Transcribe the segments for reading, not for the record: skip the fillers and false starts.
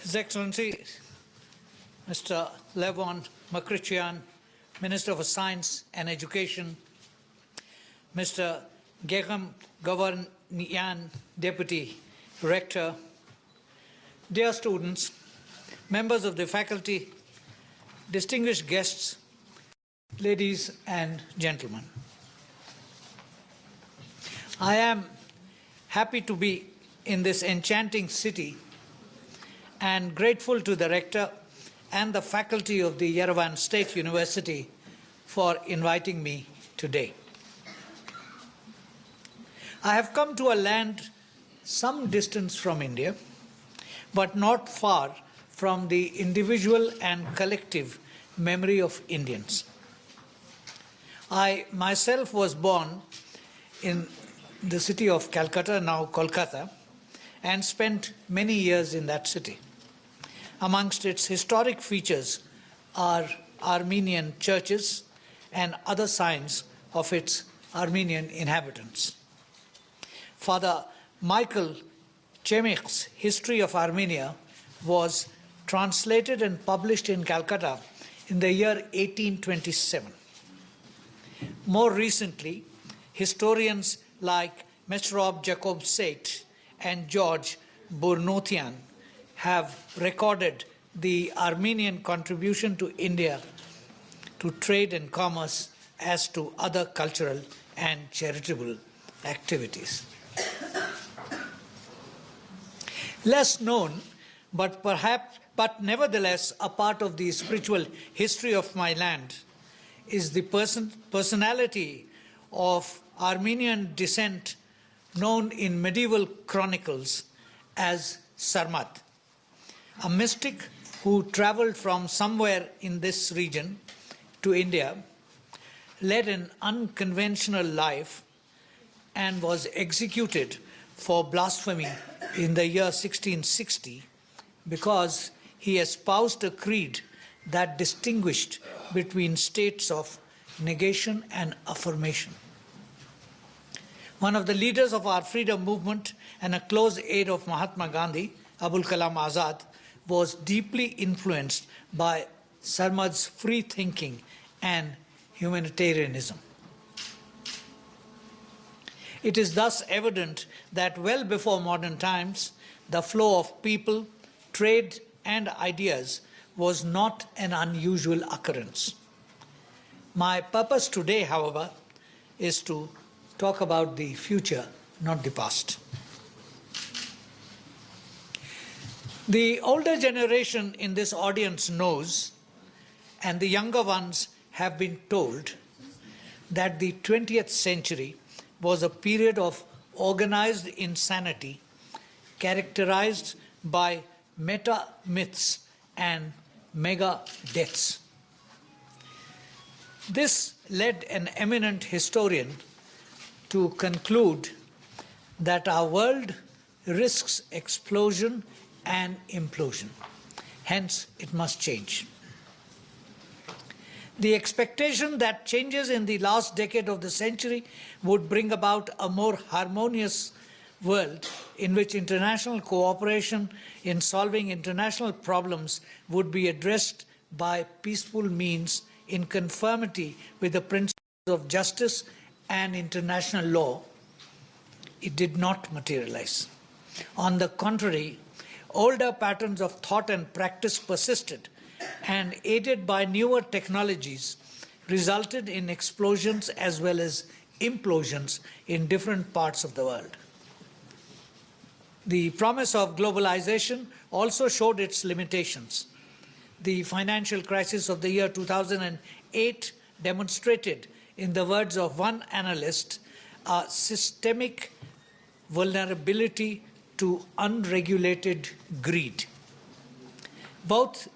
His Excellency, Mr. Levon Makrichian, Minister for Science and Education, Mr. Gegam Gavarnian, Deputy Rector, dear students, members of the faculty, distinguished guests, ladies and gentlemen. I am happy to be in this enchanting city and grateful to the Rector and the faculty of the Yerevan State University for inviting me today. I have come to a land some distance from India, but not far from the individual and collective memory of Indians. I myself was born in the city of Calcutta, now Kolkata, and spent many years in that city. Amongst its historic features are Armenian churches and other signs of its Armenian inhabitants. Father Michael Chemich's History of Armenia was translated and published in Calcutta in the year 1827. More recently, historians like Mesrop Jacob Seit and George Burnotian have recorded the Armenian contribution to India to trade and commerce as to other cultural and charitable activities. Less known, but nevertheless a part of the spiritual history of my land, is the personality of Armenian descent known in medieval chronicles as Sarmat, a mystic who traveled from somewhere in this region to India, led an unconventional life, and was executed for blasphemy in the year 1660 because he espoused a creed that distinguished between states of negation and affirmation. One of the leaders of our freedom movement and a close aide of Mahatma Gandhi, Abul Kalam Azad, was deeply influenced by Sarmad's free thinking and humanitarianism. It is thus evident that well before modern times, the flow of people, trade, and ideas was not an unusual occurrence. My purpose today, however, is to talk about the future, not the past. The older generation in this audience knows, and the younger ones have been told, that the 20th century was a period of organized insanity characterized by meta-myths and mega-deaths. This led an eminent historian to conclude that our world risks explosion and implosion. Hence, it must change. The expectation that changes in the last decade of the century would bring about a more harmonious world in which international cooperation in solving international problems would be addressed by peaceful means in conformity with the principles of justice and international law, it did not materialize. On the contrary, older patterns of thought and practice persisted, and aided by newer technologies, resulted in explosions as well as implosions in different parts of the world. The promise of globalization also showed its limitations. The financial crisis of the year 2008 demonstrated, in the words of one analyst, a systemic vulnerability to unregulated greed. Both,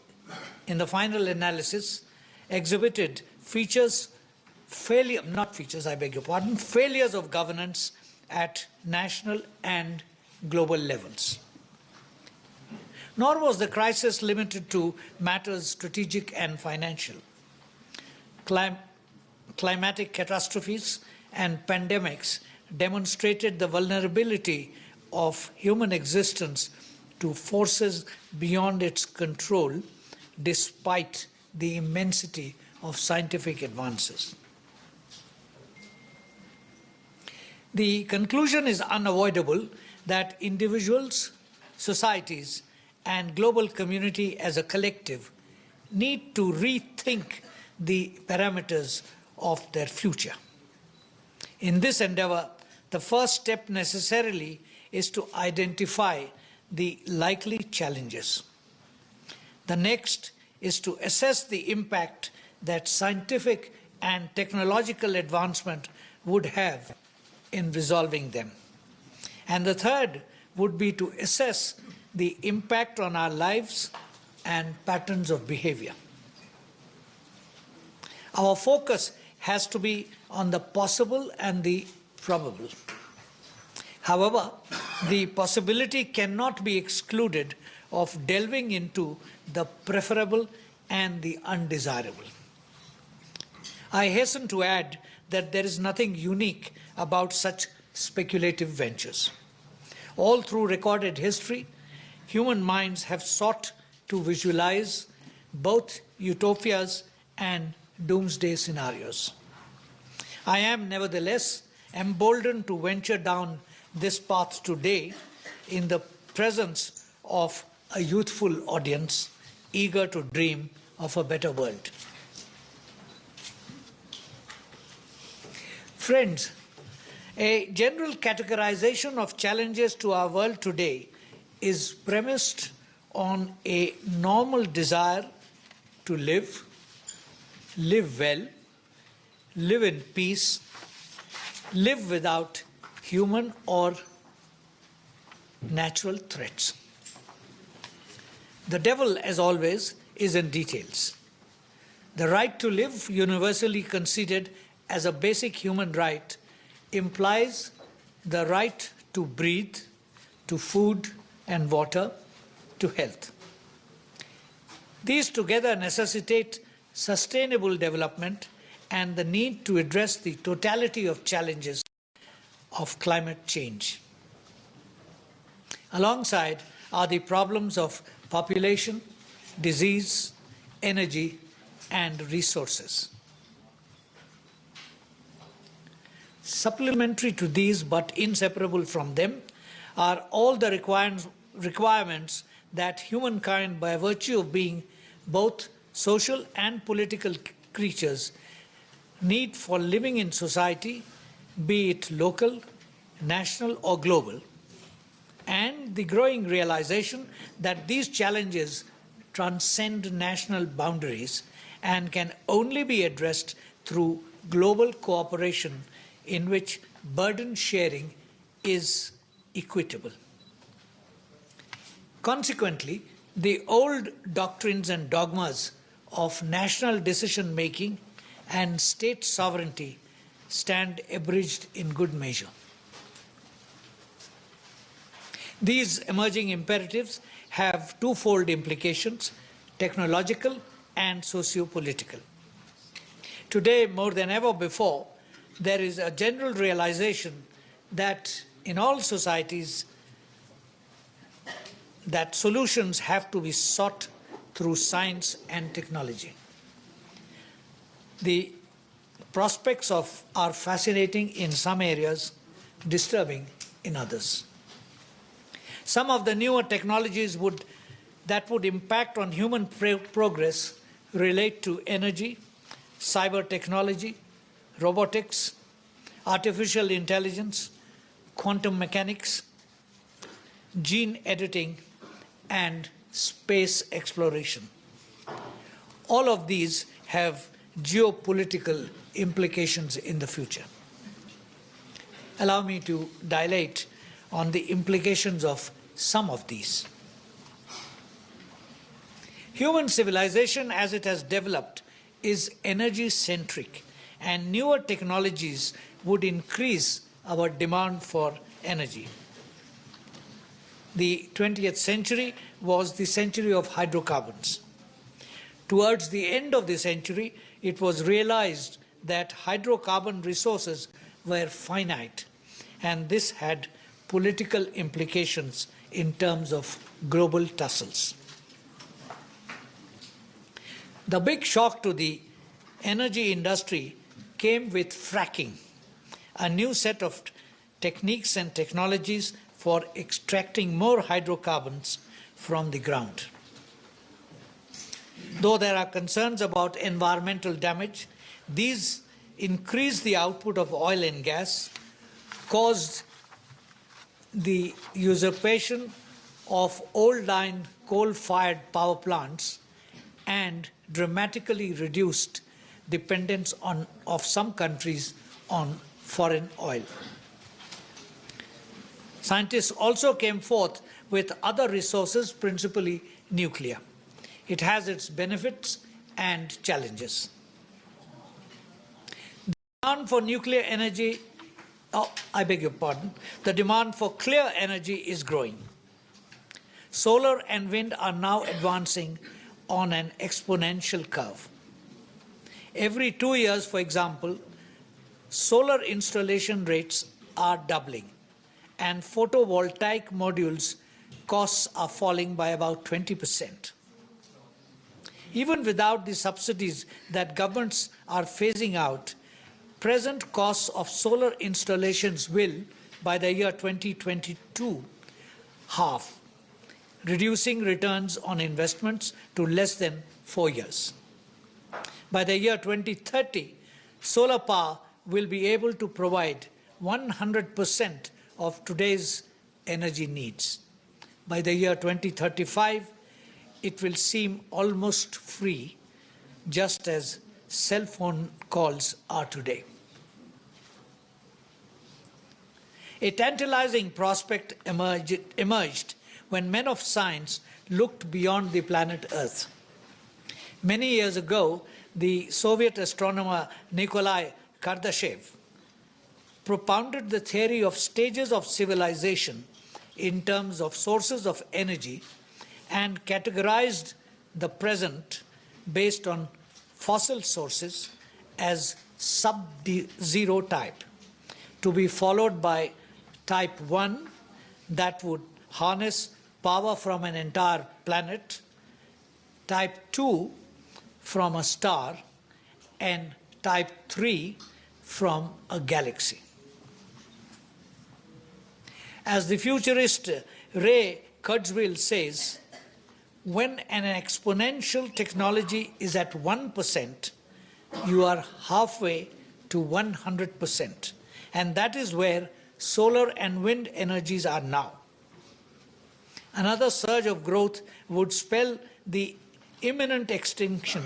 in the final analysis, exhibited failures of governance at national and global levels. Nor was the crisis limited to matters strategic and financial. Climatic catastrophes and pandemics demonstrated the vulnerability of human existence to forces beyond its control despite the immensity of scientific advances. The conclusion is unavoidable that individuals, societies, and global community as a collective need to rethink the parameters of their future. In this endeavor, the first step necessarily is to identify the likely challenges. The next is to assess the impact that scientific and technological advancement would have in resolving them. And the third would be to assess the impact on our lives and patterns of behavior. Our focus has to be on the possible and the probable. However, the possibility cannot be excluded of delving into the preferable and the undesirable. I hasten to add that there is nothing unique about such speculative ventures. All through recorded history, human minds have sought to visualize both utopias and doomsday scenarios. I am nevertheless emboldened to venture down this path today in the presence of a youthful audience eager to dream of a better world. Friends, a general categorization of challenges to our world today is premised on a normal desire to live well, live in peace, live without human or natural threats. The devil, as always, is in details. The right to live, universally conceded as a basic human right, implies the right to breathe, to food and water, to health. These together necessitate sustainable development and the need to address the totality of challenges of climate change. Alongside are the problems of population, disease, energy, and resources. Supplementary to these, but inseparable from them, are all the requirements that humankind, by virtue of being both social and political creatures, need for living in society, be it local, national, or global, and the growing realization that these challenges transcend national boundaries and can only be addressed through global cooperation in which burden sharing is equitable. Consequently, the old doctrines and dogmas of national decision-making and state sovereignty stand abridged in good measure. These emerging imperatives have twofold implications: technological and socio-political. Today, more than ever before, there is a general realization that in all societies that solutions have to be sought through science and technology. The prospects are fascinating in some areas, disturbing in others. Some of the newer technologies that would impact on human progress relate to energy, cyber technology, robotics, artificial intelligence, quantum mechanics, gene editing, and space exploration. All of these have geopolitical implications in the future. Allow me to dilate on the implications of some of these. Human civilization, as it has developed, is energy-centric, and newer technologies would increase our demand for energy. The 20th century was the century of hydrocarbons. Towards the end of the century, it was realized that hydrocarbon resources were finite, and this had political implications in terms of global tussles. The big shock to the energy industry came with fracking, a new set of techniques and technologies for extracting more hydrocarbons from the ground. Though there are concerns about environmental damage, these increased the output of oil and gas, caused the usurpation of old-line coal-fired power plants, and dramatically reduced dependence of some countries on foreign oil. Scientists also came forth with other resources, principally nuclear. It has its benefits and challenges. The demand for nuclear energy, the demand for clear energy is growing. Solar and wind are now advancing on an exponential curve. Every 2 years, for example, solar installation rates are doubling, and photovoltaic modules costs are falling by about 20%. Even without the subsidies that governments are phasing out, present costs of solar installations will, by the year 2022, halve, reducing returns on investments to less than 4 years. By the year 2030, solar power will be able to provide 100% of today's energy needs. By the year 2035, it will seem almost free, just as cell phone calls are today. A tantalizing prospect emerged when men of science looked beyond the planet Earth. Many years ago, the Soviet astronomer Nikolai Kardashev propounded the theory of stages of civilization in terms of sources of energy and categorized the present based on fossil sources as sub-zero type, to be followed by type 1 that would harness power from an entire planet, type 2 from a star, and type 3 from a galaxy. As the futurist Ray Kurzweil says, when an exponential technology is at 1%, you are halfway to 100%. And that is where solar and wind energies are now. Another surge of growth would spell the imminent extinction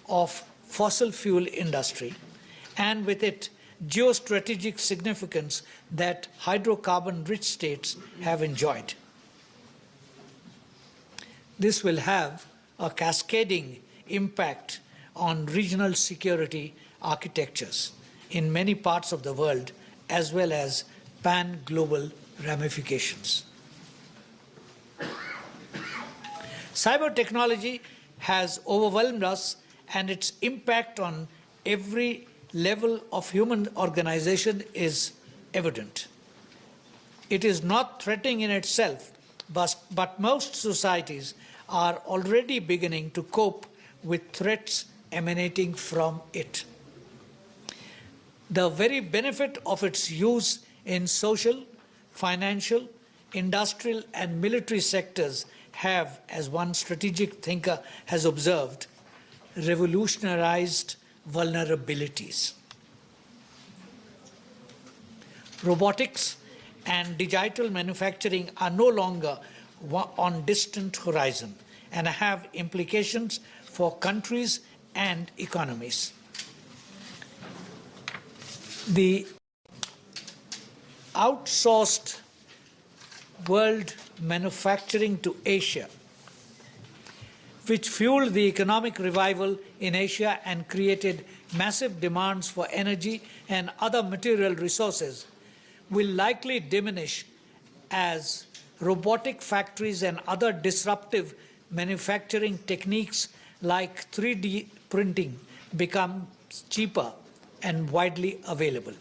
of fossil fuel industry, and with it, geostrategic significance that hydrocarbon-rich states have enjoyed. This will have a cascading impact on regional security architectures in many parts of the world, as well as pan-global ramifications. Cyber technology has overwhelmed us, and its impact on every level of human organization is evident. It is not threatening in itself, but most societies are already beginning to cope with threats emanating from it. The very benefit of its use in social, financial, industrial, and military sectors have, as one strategic thinker has observed, revolutionized vulnerabilities. Robotics and digital manufacturing are no longer on distant horizon and have implications for countries and economies. The outsourced world manufacturing to Asia, which fueled the economic revival in Asia and created massive demands for energy and other material resources, will likely diminish as robotic factories and other disruptive manufacturing techniques like 3D printing become cheaper and widely available.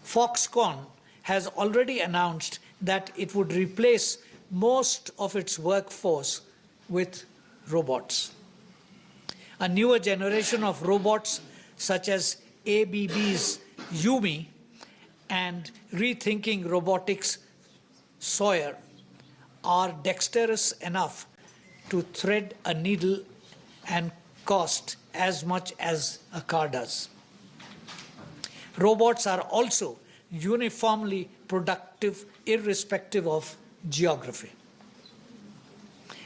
Foxconn has already announced that it would replace most of its workforce with robots. A newer generation of robots, such as ABB's Yumi and Rethinking Robotics' Sawyer, are dexterous enough to thread a needle and cost as much as a car does. Robots are also uniformly productive irrespective of geography.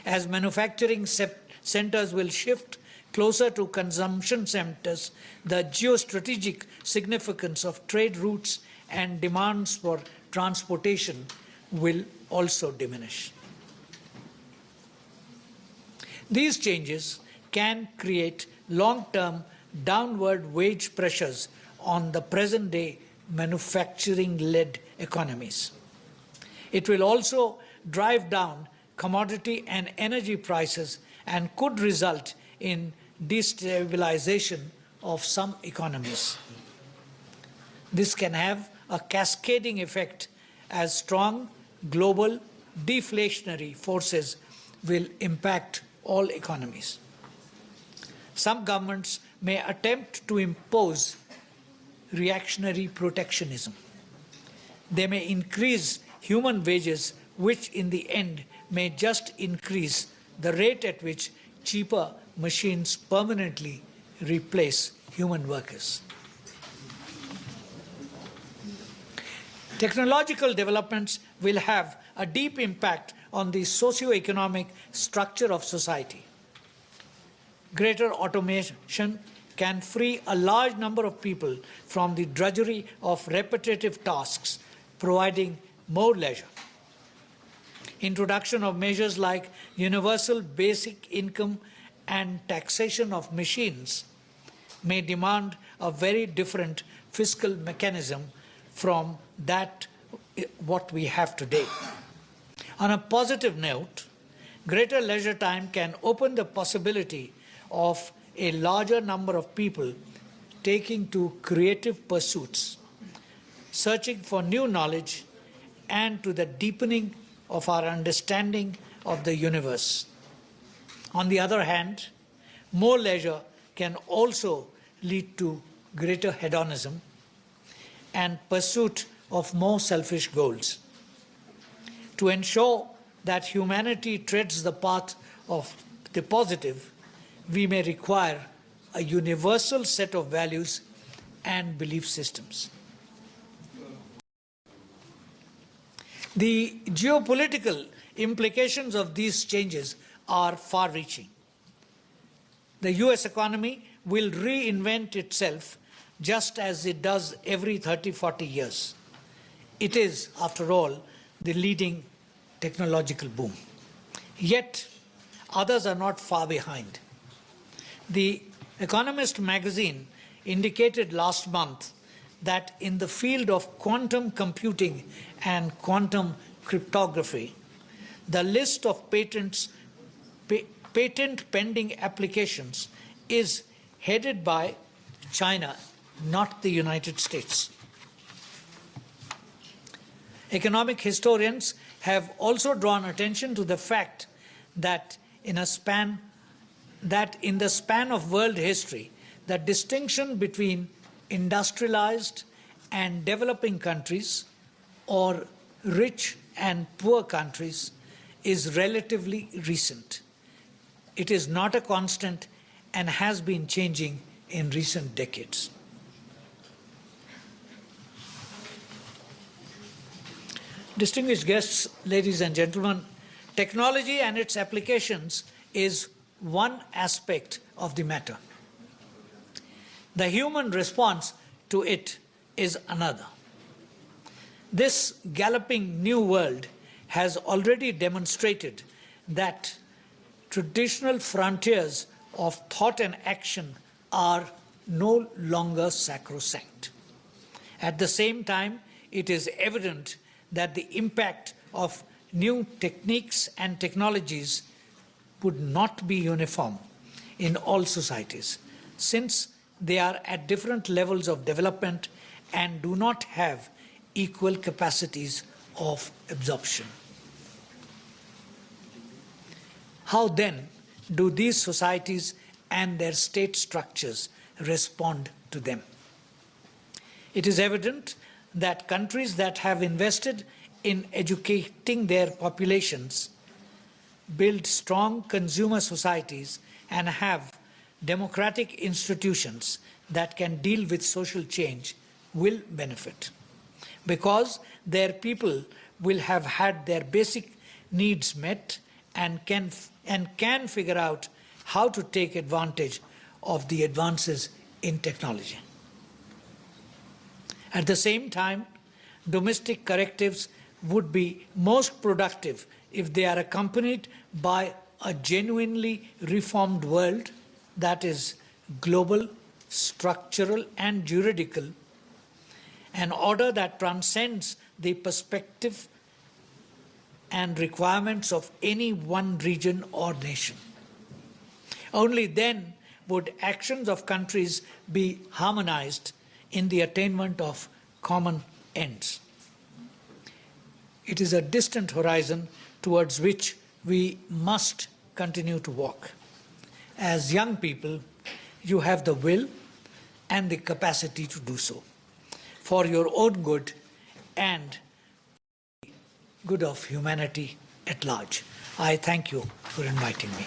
As manufacturing centers will shift closer to consumption centers, the geostrategic significance of trade routes and demands for transportation will also diminish. These changes can create long-term downward wage pressures on the present-day manufacturing-led economies. It will also drive down commodity and energy prices and could result in destabilization of some economies. This can have a cascading effect as strong global deflationary forces will impact all economies. Some governments may attempt to impose reactionary protectionism. They may increase human wages, which in the end may just increase the rate at which cheaper machines permanently replace human workers. Technological developments will have a deep impact on the socio-economic structure of society. Greater automation can free a large number of people from the drudgery of repetitive tasks, providing more leisure. Introduction of measures like universal basic income and taxation of machines may demand a very different fiscal mechanism from that what we have today. On a positive note, greater leisure time can open the possibility of a larger number of people taking to creative pursuits, searching for new knowledge, and to the deepening of our understanding of the universe. On the other hand, more leisure can also lead to greater hedonism and pursuit of more selfish goals. To ensure that humanity treads the path of the positive, we may require a universal set of values and belief systems. The geopolitical implications of these changes are far-reaching. The US economy will reinvent itself just as it does every 30-40 years. It is, after all, the leading technological boom. Yet, others are not far behind. The Economist magazine indicated last month that in the field of quantum computing and quantum cryptography, the list of patent pending applications is headed by China, not the United States. Economic historians have also drawn attention to the fact that in the span of world history, the distinction between industrialized and developing countries or rich and poor countries is relatively recent. It is not a constant and has been changing in recent decades. Distinguished guests, ladies and gentlemen, technology and its applications is one aspect of the matter. The human response to it is another. This galloping new world has already demonstrated that traditional frontiers of thought and action are no longer sacrosanct. At the same time, it is evident that the impact of new techniques and technologies would not be uniform in all societies, since they are at different levels of development and do not have equal capacities of absorption. How then do these societies and their state structures respond to them? It is evident that countries that have invested in educating their populations, build strong consumer societies, and have democratic institutions that can deal with social change will benefit, because their people will have had their basic needs met and can figure out how to take advantage of the advances in technology. At the same time, domestic correctives would be most productive if they are accompanied by a genuinely reformed world that is global, structural, and juridical, an order that transcends the perspective and requirements of any one region or nation. Only then would actions of countries be harmonized in the attainment of common ends. It is a distant horizon towards which we must continue to walk. As young people, you have the will and the capacity to do so, for your own good and good of humanity at large. I thank you for inviting me.